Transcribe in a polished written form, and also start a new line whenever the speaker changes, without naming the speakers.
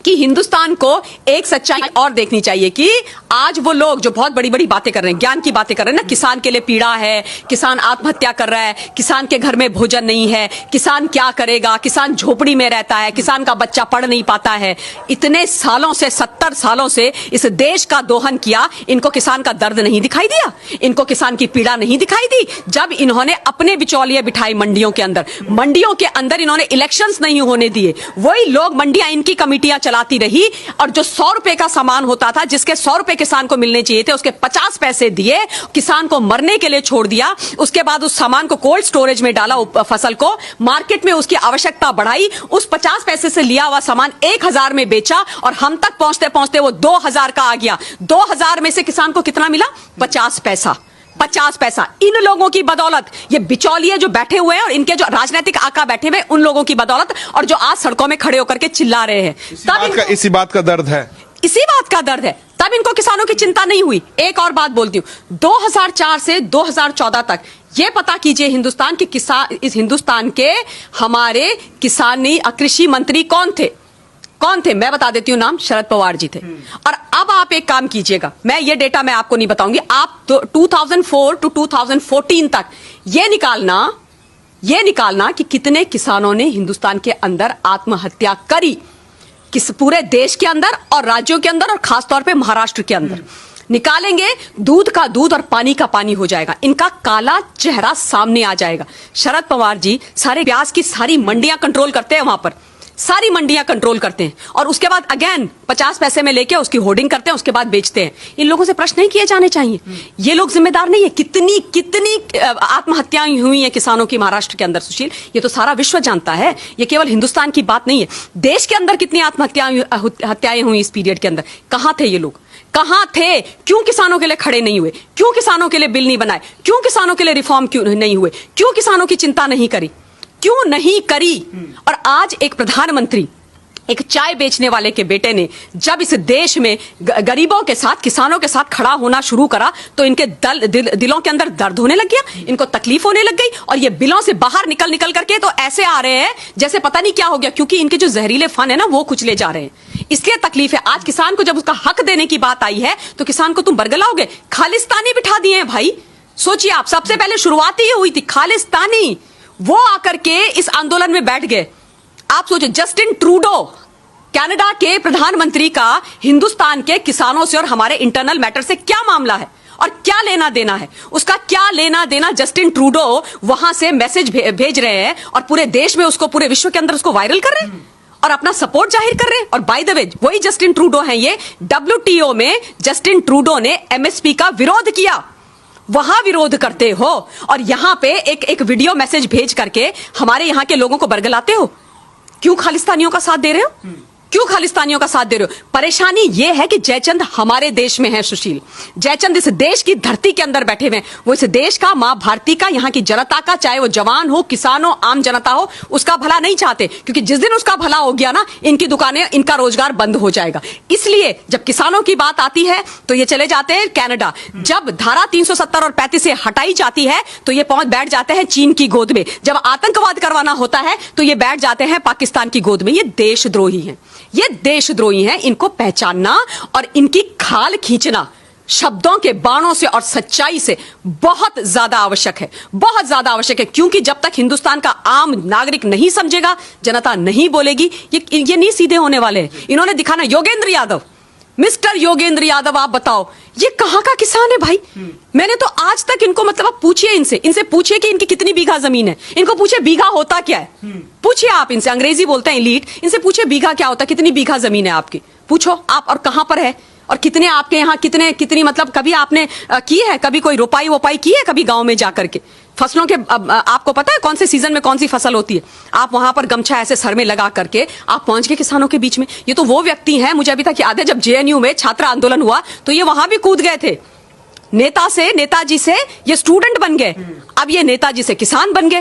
कि हिंदुस्तान को एक सच्चाई और देखनी चाहिए कि आज वो लोग जो बहुत बड़ी बड़ी बातें कर रहे हैं, ज्ञान की बातें कर रहे हैं ना, किसान के लिए पीड़ा है, किसान आत्महत्या कर रहा है, किसान के घर में भोजन नहीं है, किसान क्या करेगा, किसान झोपड़ी में रहता है, किसान का बच्चा पढ़ नहीं पाता है। इतने सालों से, 70 सालों से इस देश का दोहन किया, इनको किसान का दर्द नहीं दिखाई दिया, इनको किसान की पीड़ा नहीं दिखाई दी। जब इन्होंने अपने बिचौलिए बिठाए मंडियों के अंदर इन्होंने इलेक्शंस नहीं होने दिए, वही लोग मंडियां इनकी कमिटियां चलाती रही और जो 100 रुपए का सामान होता था, जिसके 100 रुपए किसान को मिलने चाहिए थे, उसके 50 पैसे दिए, किसान को मरने के लिए छोड़ दिया। उसके बाद उस सामान को कोल्ड स्टोरेज में डाला, फसल को मार्केट में उसकी आवश्यकता बढ़ाई, उस 50 पैसे से लिया हुआ सामान 1000 में बेचा और हम तक पहुंचते पहुंचते वो 2000 का आ गया। 2000 में से किसान को कितना मिला? 50 पैसा। 50 पैसा। इन लोगों की बदौलत, ये बिचौलिए जो बैठे हुए हैं और इनके जो राजनीतिक आका बैठे हुए, उन लोगों की बदौलत, और जो आज सड़कों में खड़े होकर के चिल्ला रहे हैं,
इसी बात का दर्द है,
इसी बात का दर्द है। तब इनको किसानों की चिंता नहीं हुई। एक और बात बोलती हूं, 2004 से 2014 तक ये पता कीजिए हिंदुस्तान के किसान, इस हिंदुस्तान के हमारे किसानी कृषि मंत्री कौन थे? मैं बता देती हूं नाम, शरद पवार जी थे। और अब आप एक काम कीजिएगा, मैं ये डेटा मैं आपको नहीं बताऊंगी, आप 2004 टू 2014 तक ये निकालना कि कितने किसानों ने हिंदुस्तान के अंदर आत्महत्या करी, किस पूरे देश के अंदर और राज्यों के अंदर और खासतौर पे महाराष्ट्र के अंदर। निकालेंगे, दूध का दूध और पानी का पानी हो जाएगा, इनका काला चेहरा सामने आ जाएगा। शरद पवार जी सारे प्याज की सारी मंडियां कंट्रोल करते हैं, वहां पर सारी मंडियां कंट्रोल करते हैं और उसके बाद अगेन 50 पैसे में लेके उसकी होर्डिंग करते हैं, उसके बाद बेचते हैं। इन लोगों से प्रश्न नहीं किए जाने चाहिए, ये लोग जिम्मेदार नहीं है। कितनी आत्महत्याएं हुई हैं किसानों की महाराष्ट्र के अंदर, सुशील, ये तो सारा विश्व जानता है, ये केवल हिंदुस्तान की बात नहीं है। देश के अंदर कितनी आत्महत्याएं हुई इस पीरियड के अंदर, कहां थे ये लोग? कहां थे? क्यों किसानों के लिए खड़े नहीं हुए? क्यों किसानों के लिए बिल नहीं बनाए? क्यों किसानों के लिए रिफॉर्म क्यों नहीं हुए? क्यों किसानों की चिंता नहीं करी? क्यों नहीं करी? और आज एक प्रधानमंत्री, एक चाय बेचने वाले के बेटे ने जब इस देश में गरीबों के साथ, किसानों के साथ खड़ा होना शुरू करा, तो इनके दिलों के अंदर दर्द होने लग गया, इनको तकलीफ होने लग गई और ये बिलों से बाहर निकल करके तो ऐसे आ रहे हैं जैसे पता नहीं क्या हो गया, क्योंकि इनके जो जहरीले फन है ना, वो कुचले जा रहे हैं। इसलिए तकलीफ है। आज किसान को जब उसका हक देने की बात आई है, तो किसान को तुम बरगलाओगे? खालिस्तानी बिठा दिए हैं भाई। सोचिए आप, सबसे पहले शुरुआत ही हुई थी खालिस्तानी, वो आकर के इस आंदोलन में बैठ गए। आप सोचिए, जस्टिन ट्रूडो, कनाडा के प्रधानमंत्री का हिंदुस्तान के किसानों से और हमारे इंटरनल मैटर से क्या मामला है और क्या लेना देना है? उसका क्या लेना देना? जस्टिन ट्रूडो वहां से मैसेज भेज रहे हैं और पूरे देश में उसको, पूरे विश्व के अंदर उसको वायरल कर रहे हैं और अपना सपोर्ट जाहिर कर रहे हैं। और बाय द वे, वही जस्टिन ट्रूडो है ये, WTO में जस्टिन ट्रूडो ने MSP का विरोध किया, वहां विरोध करते हो और यहां पे एक वीडियो मैसेज भेज करके हमारे यहां के लोगों को बरगलाते हो। क्यों खालिस्तानियों का साथ दे रहे हो? क्यों खालिस्तानियों का साथ दे रहे हो? परेशानी यह है कि जयचंद हमारे देश में है, सुशील। जयचंद इस देश की धरती के अंदर बैठे हुए हैं, वो इस देश का, मां भारती का, यहाँ की जनता का, चाहे वो जवान हो, किसान हो, आम जनता हो, उसका भला नहीं चाहते, क्योंकि जिस दिन उसका भला हो गया ना, इनकी दुकानें, इनका रोजगार बंद हो जाएगा। इसलिए जब किसानों की बात आती है तो ये चले जाते हैं कनाडा, जब धारा 370 और 35 से हटाई जाती है तो ये बैठ जाते हैं चीन की गोद में, जब आतंकवाद करवाना होता है तो ये बैठ जाते हैं पाकिस्तान की गोद में। ये देशद्रोही हैं, ये देशद्रोही हैं। इनको पहचानना और इनकी खाल खींचना शब्दों के बाणों से और सच्चाई से बहुत ज्यादा आवश्यक है, बहुत ज्यादा आवश्यक है। क्योंकि जब तक हिंदुस्तान का आम नागरिक नहीं समझेगा, जनता नहीं बोलेगी, ये नहीं सीधे होने वाले हैं। इन्होंने दिखाना, योगेंद्र यादव, मिस्टर योगेंद्र यादव, आप बताओ ये कहां का किसान है भाई? मैंने तो आज तक इनको, मतलब आप पूछिए इनसे पूछिए कि इनकी कितनी बीघा जमीन है, इनको पूछिए बीघा होता क्या है, पूछिए आप इनसे, अंग्रेजी बोलते हैं एलीट, इनसे पूछिए बीघा क्या होता है, कितनी बीघा जमीन है आपकी, पूछो आप, और कहां पर है और कितने आपके यहाँ, कितनी मतलब कभी आपने की है, कभी कोई रोपाई वोपाई की है कभी गांव में जाकर के? फसलों के आपको पता है कौन से सीजन में कौन सी फसल होती है? आप वहां पर गमछा ऐसे सर में लगा करके आप पहुंच गए किसानों के बीच में। ये तो वो व्यक्ति हैं, मुझे अभी तक याद है जब JNU में छात्र आंदोलन हुआ तो ये वहां भी कूद गए थे। नेताजी से ये स्टूडेंट बन गए, अब ये नेताजी से किसान बन गए।